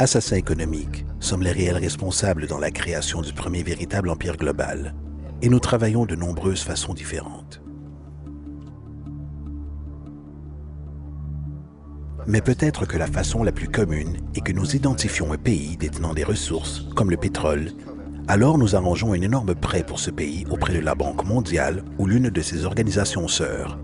Assassins économiques, sommes les réels responsables dans la création du premier véritable empire global. Et nous travaillons de nombreuses façons différentes. Mais peut-être que la façon la plus commune est que nous identifions un pays détenant des ressources, comme le pétrole. Alors nous arrangeons un énorme prêt pour ce pays auprès de la Banque mondiale ou l'une de ses organisations sœurs.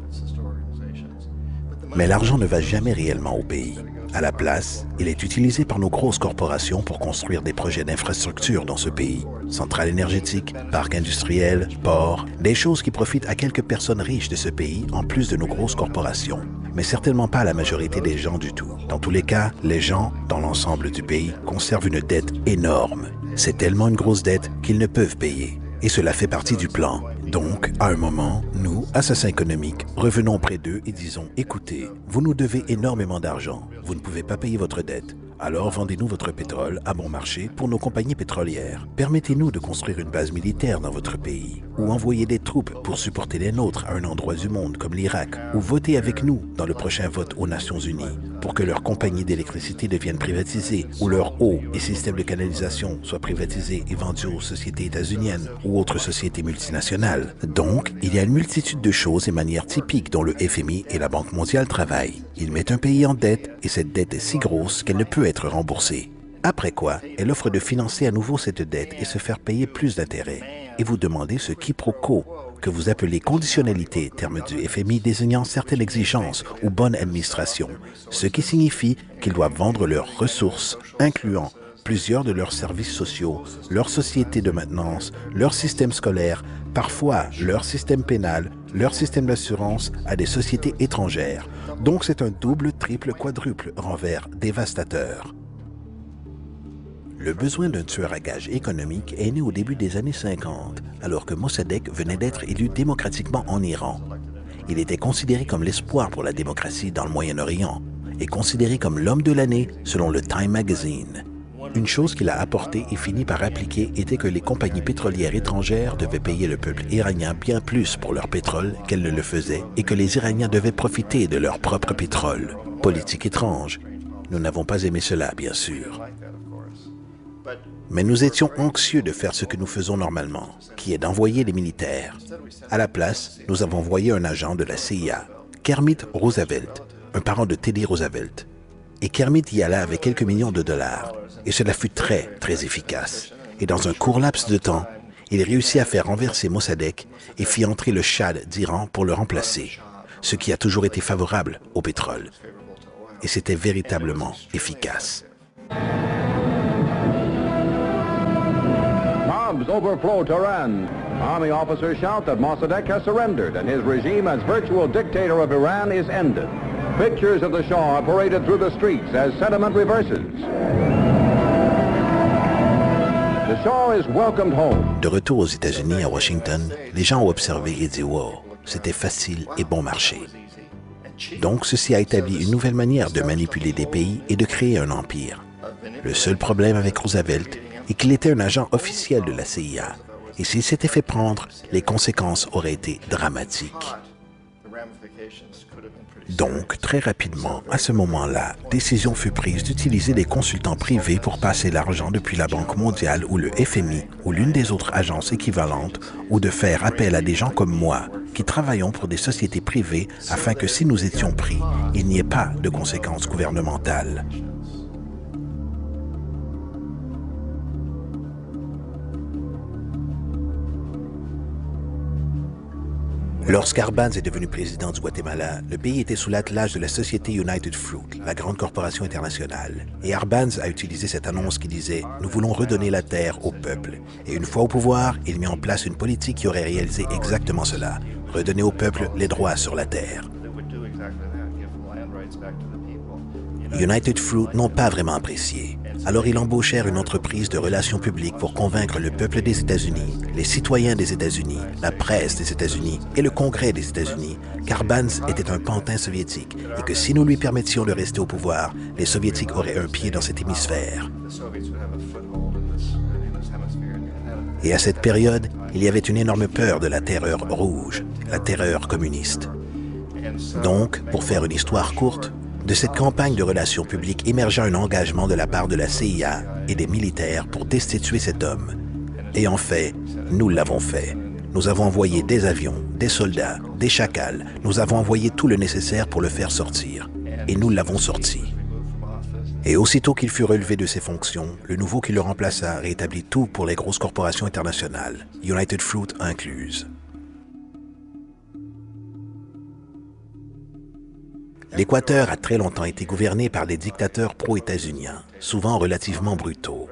Mais l'argent ne va jamais réellement au pays. À la place, il est utilisé par nos grosses corporations pour construire des projets d'infrastructure dans ce pays. Centrales énergétiques, parcs industriels, ports, des choses qui profitent à quelques personnes riches de ce pays en plus de nos grosses corporations. Mais certainement pas à la majorité des gens du tout. Dans tous les cas, les gens, dans l'ensemble du pays, conservent une dette énorme. C'est tellement une grosse dette qu'ils ne peuvent payer. Et cela fait partie du plan. Donc, à un moment, nous, assassins économiques, revenons près d'eux et disons « Écoutez, vous nous devez énormément d'argent. Vous ne pouvez pas payer votre dette. Alors vendez-nous votre pétrole à bon marché pour nos compagnies pétrolières. Permettez-nous de construire une base militaire dans votre pays ou envoyer des troupes pour supporter les nôtres à un endroit du monde comme l'Irak ou votez avec nous dans le prochain vote aux Nations Unies pour que leurs compagnies d'électricité deviennent privatisées ou leurs eaux et systèmes de canalisation soient privatisés et vendus aux sociétés états-uniennes ou autres sociétés multinationales. Donc, il y a une multitude de choses et manières typiques dont le FMI et la Banque mondiale travaillent. Ils mettent un pays en dette et cette dette est si grosse qu'elle ne peut être remboursée. Après quoi, elle offre de financer à nouveau cette dette et se faire payer plus d'intérêts. Et vous demandez ce quiproquo, que vous appelez conditionnalité, terme du FMI désignant certaines exigences ou bonne administration, ce qui signifie qu'ils doivent vendre leurs ressources, incluant plusieurs de leurs services sociaux, leur société de maintenance, leur système scolaire, parfois leur système pénal, leur système d'assurance à des sociétés étrangères. Donc c'est un double, triple, quadruple renvers dévastateur. Le besoin d'un tueur à gages économique est né au début des années 50, alors que Mossadegh venait d'être élu démocratiquement en Iran. Il était considéré comme l'espoir pour la démocratie dans le Moyen-Orient et considéré comme l'homme de l'année selon le Time Magazine. Une chose qu'il a apportée et fini par appliquer était que les compagnies pétrolières étrangères devaient payer le peuple iranien bien plus pour leur pétrole qu'elles ne le faisaient et que les Iraniens devaient profiter de leur propre pétrole. Politique étrange. Nous n'avons pas aimé cela, bien sûr. Mais nous étions anxieux de faire ce que nous faisons normalement, qui est d'envoyer les militaires. À la place, nous avons envoyé un agent de la CIA, Kermit Roosevelt, un parent de Teddy Roosevelt. Et Kermit y alla avec quelques millions de dollars. Et cela fut très, très efficace. Et dans un court laps de temps, il réussit à faire renverser Mossadegh et fit entrer le Shah d'Iran pour le remplacer, ce qui a toujours été favorable au pétrole. Et c'était véritablement efficace. Bombs overflow Tehran. Army officers shout that Mossadegh has surrendered and his regime as virtual dictator of Iran is ended. Pictures of the Shah are paraded through the streets as sentiment reverses. The Shah is welcomed home. De retour aux États-Unis, à Washington, les gens ont observé et dit « Wow, c'était facile et bon marché ». Donc, ceci a établi une nouvelle manière de manipuler des pays et de créer un empire. Le seul problème avec Roosevelt est qu'il était un agent officiel de la CIA. Et s'il s'était fait prendre, les conséquences auraient été dramatiques. Donc, très rapidement, à ce moment-là, décision fut prise d'utiliser des consultants privés pour passer l'argent depuis la Banque mondiale ou le FMI ou l'une des autres agences équivalentes ou de faire appel à des gens comme moi qui travaillons pour des sociétés privées afin que si nous étions pris, il n'y ait pas de conséquences gouvernementales. Lorsqu'Arbenz est devenu président du Guatemala, le pays était sous l'attelage de la société United Fruit, la grande corporation internationale. Et Arbenz a utilisé cette annonce qui disait « Nous voulons redonner la terre au peuple ». Et une fois au pouvoir, il mit en place une politique qui aurait réalisé exactement cela, redonner au peuple les droits sur la terre. United Fruit n'ont pas vraiment apprécié. Alors ils embauchèrent une entreprise de relations publiques pour convaincre le peuple des États-Unis, les citoyens des États-Unis, la presse des États-Unis et le Congrès des États-Unis qu'Arbenz était un pantin soviétique et que si nous lui permettions de rester au pouvoir, les Soviétiques auraient un pied dans cet hémisphère. Et à cette période, il y avait une énorme peur de la terreur rouge, la terreur communiste. Donc, pour faire une histoire courte, De cette campagne de relations publiques émergea un engagement de la part de la CIA et des militaires pour destituer cet homme. Et en fait, nous l'avons fait. Nous avons envoyé des avions, des soldats, des chacals. Nous avons envoyé tout le nécessaire pour le faire sortir. Et nous l'avons sorti. Et aussitôt qu'il fut relevé de ses fonctions, le nouveau qui le remplaça rétablit tout pour les grosses corporations internationales, United Fruit incluse. L'Équateur a très longtemps été gouverné par des dictateurs pro-états-uniens, souvent relativement brutaux.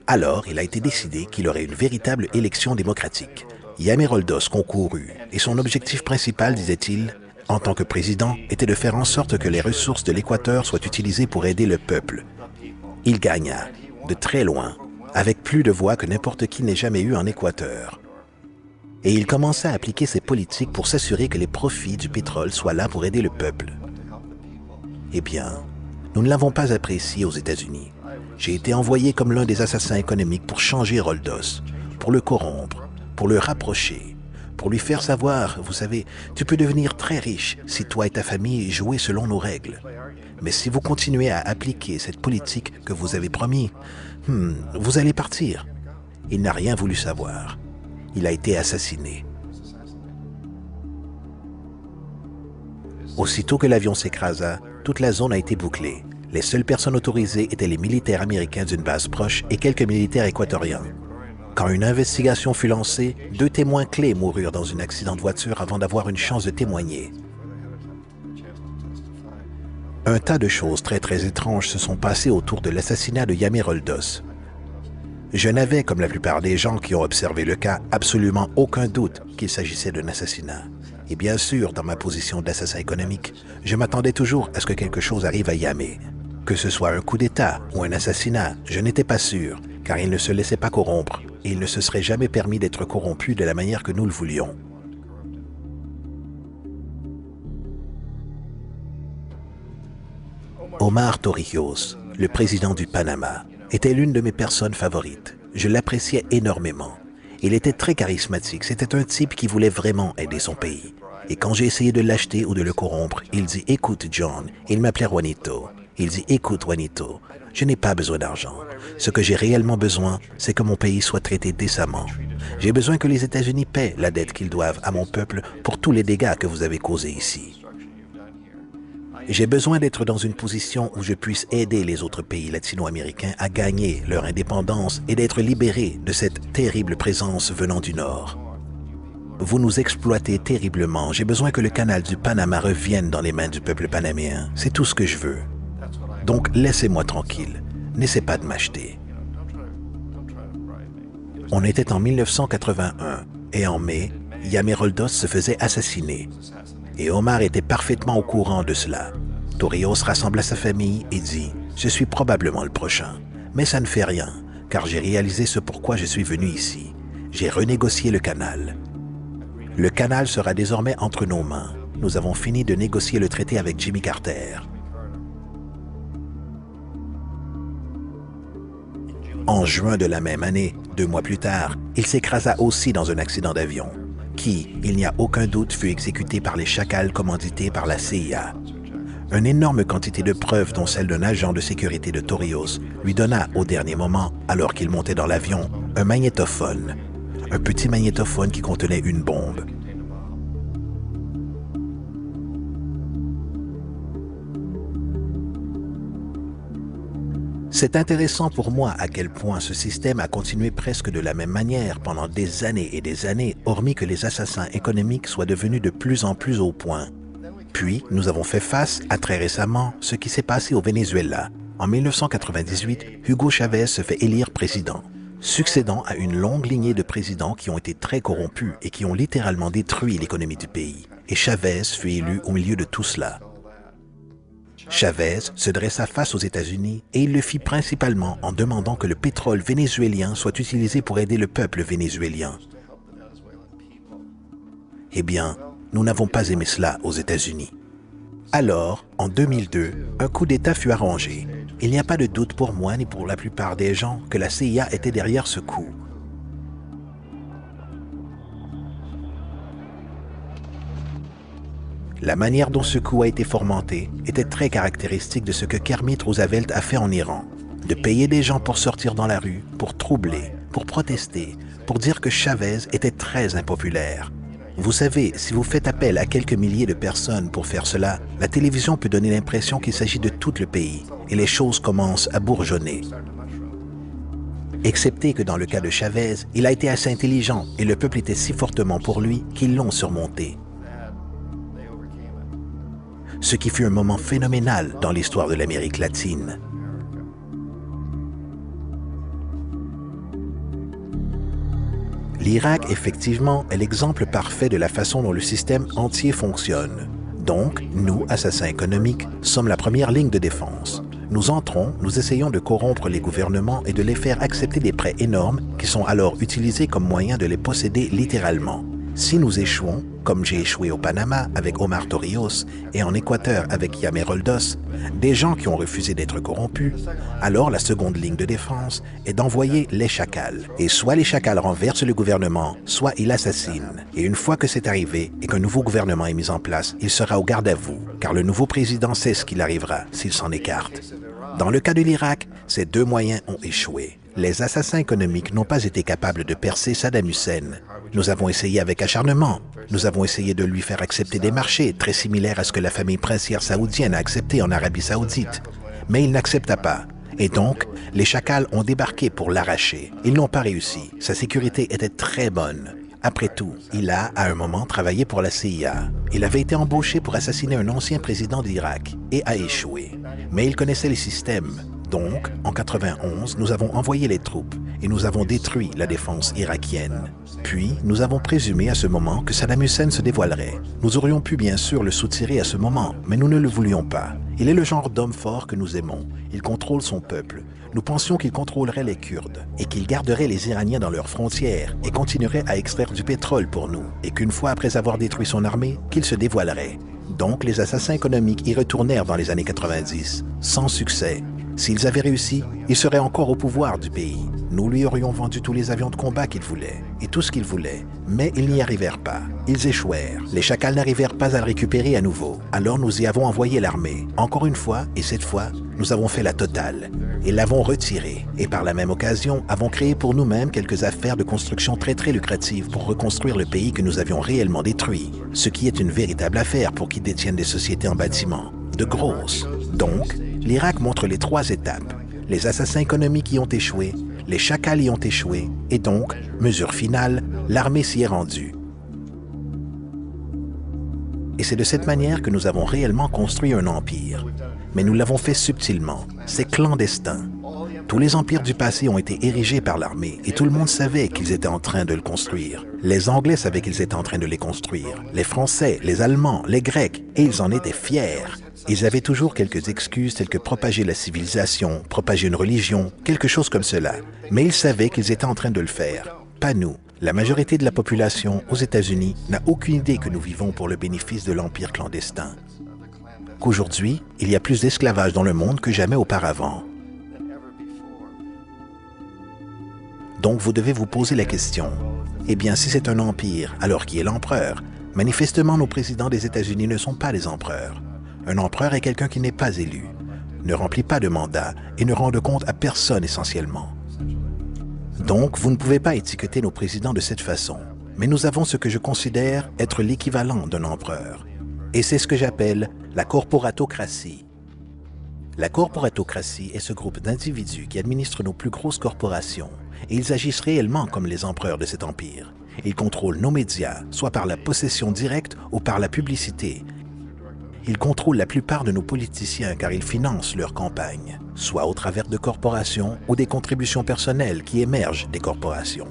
Alors, il a été décidé qu'il aurait une véritable élection démocratique. Yamé Roldos concourut, et son objectif principal, disait-il, en tant que président, était de faire en sorte que les ressources de l'Équateur soient utilisées pour aider le peuple. Il gagna, de très loin, avec plus de voix que n'importe qui n'ait jamais eu en Équateur. Et il commença à appliquer ses politiques pour s'assurer que les profits du pétrole soient là pour aider le peuple. Eh bien, nous ne l'avons pas apprécié aux États-Unis. J'ai été envoyé comme l'un des assassins économiques pour changer Roldos, pour le corrompre, pour le rapprocher, pour lui faire savoir, vous savez, tu peux devenir très riche si toi et ta famille jouez selon nos règles. Mais si vous continuez à appliquer cette politique que vous avez promis, vous allez partir. Il n'a rien voulu savoir. Il a été assassiné. Aussitôt que l'avion s'écrasa, toute la zone a été bouclée. Les seules personnes autorisées étaient les militaires américains d'une base proche et quelques militaires équatoriens. Quand une investigation fut lancée, 2 témoins clés moururent dans un accident de voiture avant d'avoir une chance de témoigner. Un tas de choses très étranges se sont passées autour de l'assassinat de Yamé Roldos. Je n'avais, comme la plupart des gens qui ont observé le cas, absolument aucun doute qu'il s'agissait d'un assassinat. Et bien sûr, dans ma position d'assassin économique, je m'attendais toujours à ce que quelque chose arrive à Yamé. Que ce soit un coup d'État ou un assassinat, je n'étais pas sûr, car il ne se laissait pas corrompre et il ne se serait jamais permis d'être corrompu de la manière que nous le voulions. Omar Torrijos, le président du Panama, était l'une de mes personnes favorites. Je l'appréciais énormément. Il était très charismatique. C'était un type qui voulait vraiment aider son pays. Et quand j'ai essayé de l'acheter ou de le corrompre, il dit « Écoute, John », il m'appelait Juanito. Il dit « Écoute, Juanito, je n'ai pas besoin d'argent. Ce que j'ai réellement besoin, c'est que mon pays soit traité décemment. J'ai besoin que les États-Unis paient la dette qu'ils doivent à mon peuple pour tous les dégâts que vous avez causés ici. J'ai besoin d'être dans une position où je puisse aider les autres pays latino-américains à gagner leur indépendance et d'être libérés de cette terrible présence venant du Nord. Vous nous exploitez terriblement. J'ai besoin que le canal du Panama revienne dans les mains du peuple panaméen. C'est tout ce que je veux. Donc, laissez-moi tranquille. N'essaie pas de m'acheter. On était en 1981 et en mai, Yamé Roldos se faisait assassiner. Et Omar était parfaitement au courant de cela. Torrijos rassembla sa famille et dit « Je suis probablement le prochain. Mais ça ne fait rien, car j'ai réalisé ce pourquoi je suis venu ici. J'ai renégocié le canal. Le canal sera désormais entre nos mains. Nous avons fini de négocier le traité avec Jimmy Carter. » En juin de la même année, 2 mois plus tard, il s'écrasa aussi dans un accident d'avion, qui, il n'y a aucun doute, fut exécuté par les chacals commandités par la CIA. Une énorme quantité de preuves, dont celle d'un agent de sécurité de Torrijos, lui donna au dernier moment, alors qu'il montait dans l'avion, un magnétophone. Un petit magnétophone qui contenait une bombe. C'est intéressant pour moi à quel point ce système a continué presque de la même manière pendant des années et des années, hormis que les assassins économiques soient devenus de plus en plus au point. Puis, nous avons fait face à très récemment ce qui s'est passé au Venezuela. En 1998, Hugo Chavez se fait élire président, succédant à une longue lignée de présidents qui ont été très corrompus et qui ont littéralement détruit l'économie du pays. Et Chavez fut élu au milieu de tout cela. Chavez se dressa face aux États-Unis et il le fit principalement en demandant que le pétrole vénézuélien soit utilisé pour aider le peuple vénézuélien. Eh bien, nous n'avons pas aimé cela aux États-Unis. Alors, en 2002, un coup d'État fut arrangé. Il n'y a pas de doute pour moi ni pour la plupart des gens que la CIA était derrière ce coup. La manière dont ce coup a été fomenté était très caractéristique de ce que Kermit Roosevelt a fait en Iran. De payer des gens pour sortir dans la rue, pour troubler, pour protester, pour dire que Chavez était très impopulaire. Vous savez, si vous faites appel à quelques milliers de personnes pour faire cela, la télévision peut donner l'impression qu'il s'agit de tout le pays et les choses commencent à bourgeonner. Excepté que dans le cas de Chavez, il a été assez intelligent et le peuple était si fortement pour lui qu'ils l'ont surmonté. Ce qui fut un moment phénoménal dans l'histoire de l'Amérique latine. L'Irak, effectivement, est l'exemple parfait de la façon dont le système entier fonctionne. Donc, nous, assassins économiques, sommes la première ligne de défense. Nous entrons, nous essayons de corrompre les gouvernements et de les faire accepter des prêts énormes qui sont alors utilisés comme moyen de les posséder littéralement. Si nous échouons, comme j'ai échoué au Panama avec Omar Torrijos et en Équateur avec Yamé Roldos, des gens qui ont refusé d'être corrompus, alors la seconde ligne de défense est d'envoyer les chacals. Et soit les chacals renversent le gouvernement, soit ils l'assassinent. Et une fois que c'est arrivé et qu'un nouveau gouvernement est mis en place, il sera au garde à vous, car le nouveau président sait ce qu'il arrivera s'il s'en écarte. Dans le cas de l'Irak, ces deux moyens ont échoué. Les assassins économiques n'ont pas été capables de percer Saddam Hussein. Nous avons essayé avec acharnement. Nous avons essayé de lui faire accepter des marchés très similaires à ce que la famille princière saoudienne a accepté en Arabie Saoudite. Mais il n'accepta pas. Et donc, les chacals ont débarqué pour l'arracher. Ils n'ont pas réussi. Sa sécurité était très bonne. Après tout, il a, à un moment, travaillé pour la CIA. Il avait été embauché pour assassiner un ancien président d'Irak et a échoué. Mais il connaissait les systèmes. Donc, en 91, nous avons envoyé les troupes et nous avons détruit la défense irakienne. Puis, nous avons présumé à ce moment que Saddam Hussein se dévoilerait. Nous aurions pu bien sûr le soutirer à ce moment, mais nous ne le voulions pas. Il est le genre d'homme fort que nous aimons. Il contrôle son peuple. Nous pensions qu'il contrôlerait les Kurdes et qu'il garderait les Iraniens dans leurs frontières et continuerait à extraire du pétrole pour nous et qu'une fois après avoir détruit son armée, qu'il se dévoilerait. Donc, les assassins économiques y retournèrent dans les années 90, sans succès. S'ils avaient réussi, ils seraient encore au pouvoir du pays. Nous lui aurions vendu tous les avions de combat qu'il voulait, et tout ce qu'il voulait, mais ils n'y arrivèrent pas. Ils échouèrent. Les chacals n'arrivèrent pas à le récupérer à nouveau. Alors nous y avons envoyé l'armée. Encore une fois, et cette fois, nous avons fait la totale. Et l'avons retiré. Et par la même occasion, avons créé pour nous-mêmes quelques affaires de construction très lucratives pour reconstruire le pays que nous avions réellement détruit. Ce qui est une véritable affaire pour qui détiennent des sociétés en bâtiment. De grosses. Donc, l'Irak montre les trois étapes. Les assassins économiques y ont échoué, les chacals y ont échoué, et donc, mesure finale, l'armée s'y est rendue. Et c'est de cette manière que nous avons réellement construit un empire. Mais nous l'avons fait subtilement. C'est clandestin. Tous les empires du passé ont été érigés par l'armée, et tout le monde savait qu'ils étaient en train de le construire. Les Anglais savaient qu'ils étaient en train de les construire, les Français, les Allemands, les Grecs, et ils en étaient fiers. Ils avaient toujours quelques excuses telles que propager la civilisation, propager une religion, quelque chose comme cela. Mais ils savaient qu'ils étaient en train de le faire. Pas nous. La majorité de la population aux États-Unis n'a aucune idée que nous vivons pour le bénéfice de l'empire clandestin. Qu'aujourd'hui, il y a plus d'esclavage dans le monde que jamais auparavant. Donc vous devez vous poser la question. Eh bien, si c'est un empire, alors qui est l'empereur? Manifestement, nos présidents des États-Unis ne sont pas des empereurs. Un empereur est quelqu'un qui n'est pas élu, ne remplit pas de mandat et ne rend de compte à personne essentiellement. Donc, vous ne pouvez pas étiqueter nos présidents de cette façon. Mais nous avons ce que je considère être l'équivalent d'un empereur. Et c'est ce que j'appelle la corporatocratie. La corporatocratie est ce groupe d'individus qui administrent nos plus grosses corporations, et ils agissent réellement comme les empereurs de cet empire. Ils contrôlent nos médias, soit par la possession directe ou par la publicité. Ils contrôlent la plupart de nos politiciens car ils financent leurs campagnes, soit au travers de corporations ou des contributions personnelles qui émergent des corporations.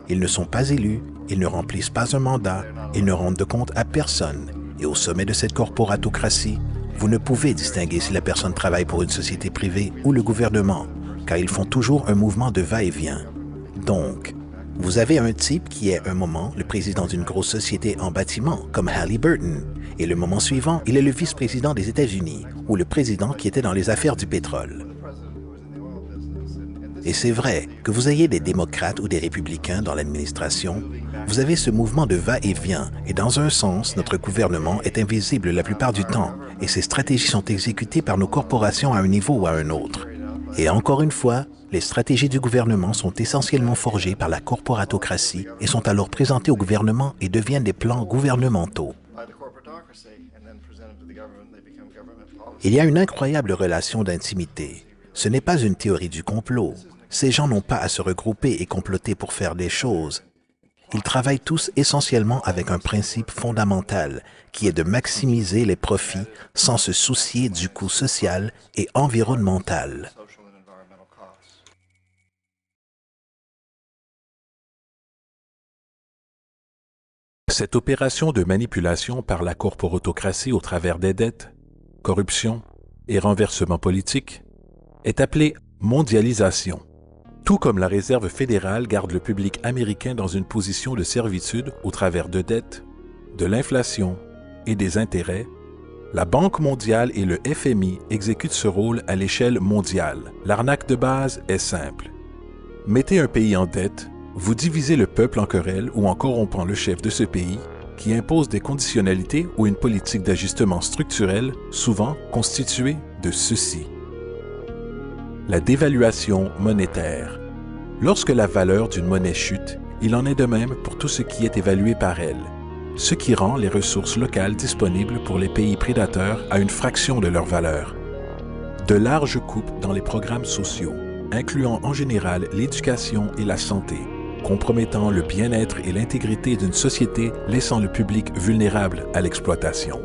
Ils ne sont pas élus, ils ne remplissent pas un mandat, ils ne rendent de compte à personne. Et au sommet de cette corporatocratie, vous ne pouvez distinguer si la personne travaille pour une société privée ou le gouvernement, car ils font toujours un mouvement de va-et-vient. Donc, vous avez un type qui est un moment le président d'une grosse société en bâtiment, comme Halliburton, et le moment suivant, il est le vice-président des États-Unis, ou le président qui était dans les affaires du pétrole. Et c'est vrai, que vous ayez des démocrates ou des républicains dans l'administration, vous avez ce mouvement de va-et-vient, et dans un sens, notre gouvernement est invisible la plupart du temps, et ses stratégies sont exécutées par nos corporations à un niveau ou à un autre. Et encore une fois, les stratégies du gouvernement sont essentiellement forgées par la corporatocratie et sont alors présentées au gouvernement et deviennent des plans gouvernementaux. Il y a une incroyable relation d'intimité. Ce n'est pas une théorie du complot. Ces gens n'ont pas à se regrouper et comploter pour faire des choses. Ils travaillent tous essentiellement avec un principe fondamental, qui est de maximiser les profits sans se soucier du coût social et environnemental. Cette opération de manipulation par la corporatocratie au travers des dettes, corruption et renversement politique est appelée mondialisation. Tout comme la Réserve fédérale garde le public américain dans une position de servitude au travers de dettes, de l'inflation et des intérêts, la Banque mondiale et le FMI exécutent ce rôle à l'échelle mondiale. L'arnaque de base est simple. Mettez un pays en dette, vous divisez le peuple en querelle ou en corrompant le chef de ce pays, qui impose des conditionnalités ou une politique d'ajustement structurel, souvent constituée de ceci. La dévaluation monétaire. Lorsque la valeur d'une monnaie chute, il en est de même pour tout ce qui est évalué par elle, ce qui rend les ressources locales disponibles pour les pays prédateurs à une fraction de leur valeur. De larges coupes dans les programmes sociaux, incluant en général l'éducation et la santé, compromettant le bien-être et l'intégrité d'une société, laissant le public vulnérable à l'exploitation.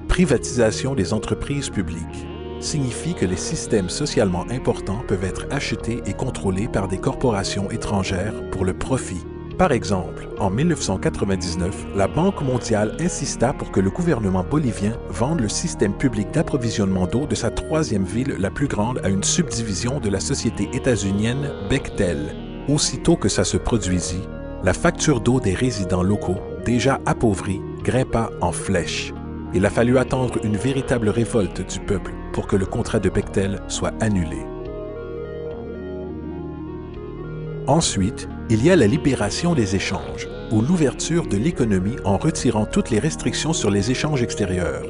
Privatisation des entreprises publiques signifie que les systèmes socialement importants peuvent être achetés et contrôlés par des corporations étrangères pour le profit. Par exemple, en 1999, la Banque mondiale insista pour que le gouvernement bolivien vende le système public d'approvisionnement d'eau de sa troisième ville la plus grande à une subdivision de la société états-unienne Bechtel. Aussitôt que ça se produisit, la facture d'eau des résidents locaux, déjà appauvris, grimpa en flèche. Il a fallu attendre une véritable révolte du peuple pour que le contrat de Bechtel soit annulé. Ensuite, il y a la libération des échanges, ou l'ouverture de l'économie en retirant toutes les restrictions sur les échanges extérieurs,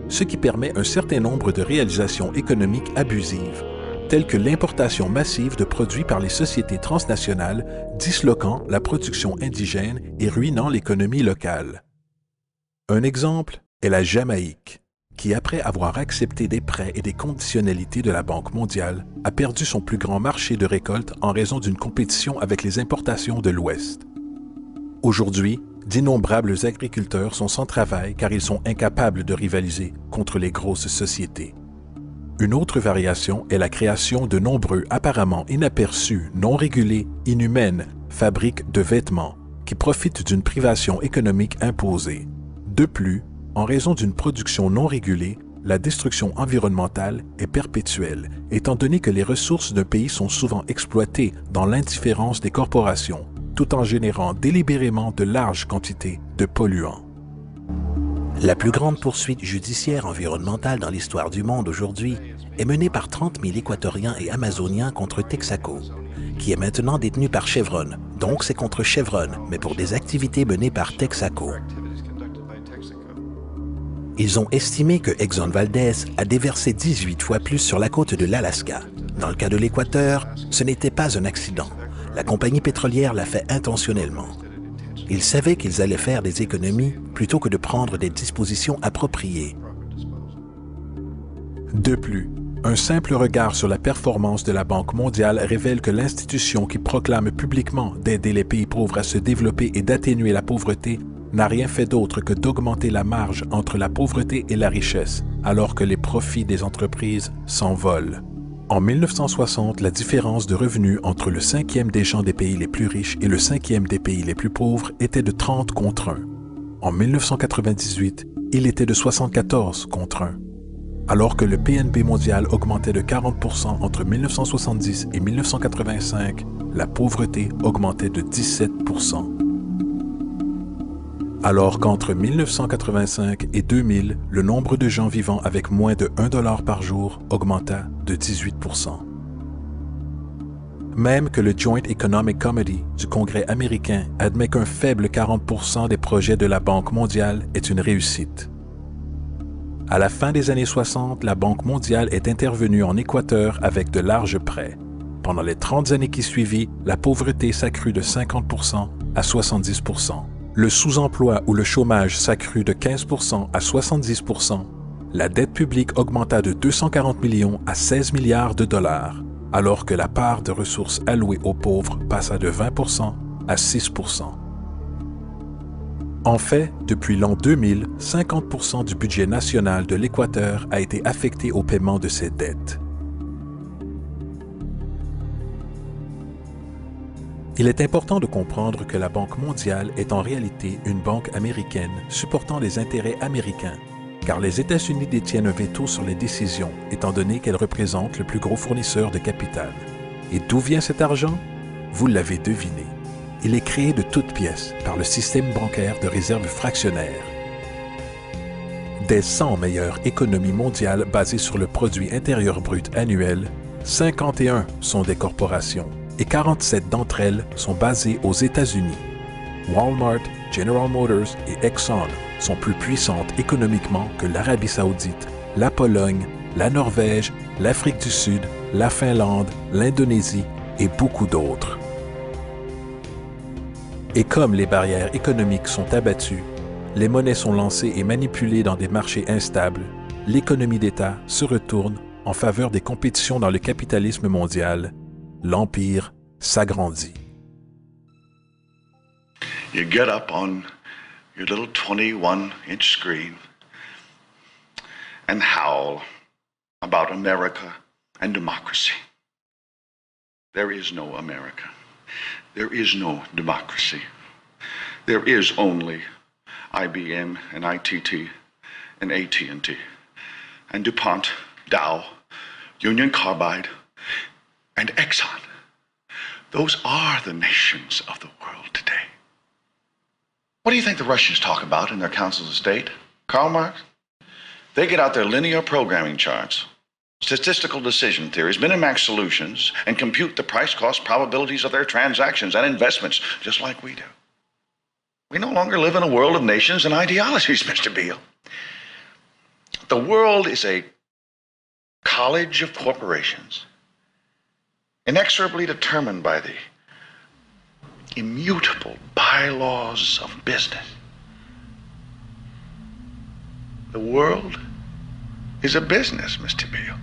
ce qui permet un certain nombre de réalisations économiques abusives, telles que l'importation massive de produits par les sociétés transnationales, disloquant la production indigène et ruinant l'économie locale. Un exemple est la Jamaïque, qui, après avoir accepté des prêts et des conditionnalités de la Banque mondiale, a perdu son plus grand marché de récolte en raison d'une compétition avec les importations de l'Ouest. Aujourd'hui, d'innombrables agriculteurs sont sans travail car ils sont incapables de rivaliser contre les grosses sociétés. Une autre variation est la création de nombreux apparemment inaperçus, non régulés, inhumaines fabriques de vêtements qui profitent d'une privation économique imposée. De plus, en raison d'une production non régulée, la destruction environnementale est perpétuelle, étant donné que les ressources d'un pays sont souvent exploitées dans l'indifférence des corporations, tout en générant délibérément de larges quantités de polluants. La plus grande poursuite judiciaire environnementale dans l'histoire du monde aujourd'hui est menée par 30 000 Équatoriens et Amazoniens contre Texaco, qui est maintenant détenu par Chevron. Donc c'est contre Chevron, mais pour des activités menées par Texaco. Ils ont estimé que Exxon Valdez a déversé 18 fois plus sur la côte de l'Alaska. Dans le cas de l'Équateur, ce n'était pas un accident. La compagnie pétrolière l'a fait intentionnellement. Ils savaient qu'ils allaient faire des économies plutôt que de prendre des dispositions appropriées. De plus, un simple regard sur la performance de la Banque mondiale révèle que l'institution qui proclame publiquement d'aider les pays pauvres à se développer et d'atténuer la pauvreté n'a rien fait d'autre que d'augmenter la marge entre la pauvreté et la richesse, alors que les profits des entreprises s'envolent. En 1960, la différence de revenus entre le 5e des gens des pays les plus riches et le 5e des pays les plus pauvres était de 30 contre 1. En 1998, il était de 74 contre 1. Alors que le PNB mondial augmentait de 40% entre 1970 et 1985, la pauvreté augmentait de 17%. Alors qu'entre 1985 et 2000, le nombre de gens vivant avec moins de $1 par jour augmenta de 18%. Même que le Joint Economic Committee du Congrès américain admet qu'un faible 40% des projets de la Banque mondiale est une réussite. À la fin des années 60, la Banque mondiale est intervenue en Équateur avec de larges prêts. Pendant les 30 années qui suivirent, la pauvreté s'accrut de 50% à 70%. Le sous-emploi ou le chômage s'accrut de 15% à 70%. La dette publique augmenta de 240 millions à 16 milliards de dollars, alors que la part de ressources allouées aux pauvres passa de 20% à 6%. En fait, depuis l'an 2000, 50% du budget national de l'Équateur a été affecté au paiement de ses dettes. Il est important de comprendre que la Banque mondiale est en réalité une banque américaine supportant les intérêts américains, car les États-Unis détiennent un veto sur les décisions, étant donné qu'elles représentent le plus gros fournisseur de capital. Et d'où vient cet argent? Vous l'avez deviné. Il est créé de toutes pièces par le système bancaire de réserve fractionnaire. Des 100 meilleures économies mondiales basées sur le produit intérieur brut annuel, 51 sont des corporations et 47 d'entre elles sont basées aux États-Unis. Walmart, General Motors et Exxon sont plus puissantes économiquement que l'Arabie saoudite, la Pologne, la Norvège, l'Afrique du Sud, la Finlande, l'Indonésie et beaucoup d'autres. Et comme les barrières économiques sont abattues, les monnaies sont lancées et manipulées dans des marchés instables, l'économie d'État se retourne en faveur des compétitions dans le capitalisme mondial. L'empire s'agrandit. You get up on your little 21-inch screen and howl about America and democracy. There is no America. There is no democracy. There is only IBM and ITT and AT&T and DuPont, Dow, Union Carbide, and Exxon. Those are the nations of the world today. What do you think the Russians talk about in their councils of state? Karl Marx? They get out their linear programming charts, statistical decision theories, Minimax solutions, and compute the price-cost probabilities of their transactions and investments, just like we do. We no longer live in a world of nations and ideologies, Mr. Beale. The world is a college of corporations, inexorably determined by the immutable bylaws of business. The world is a business, Mr. Beale.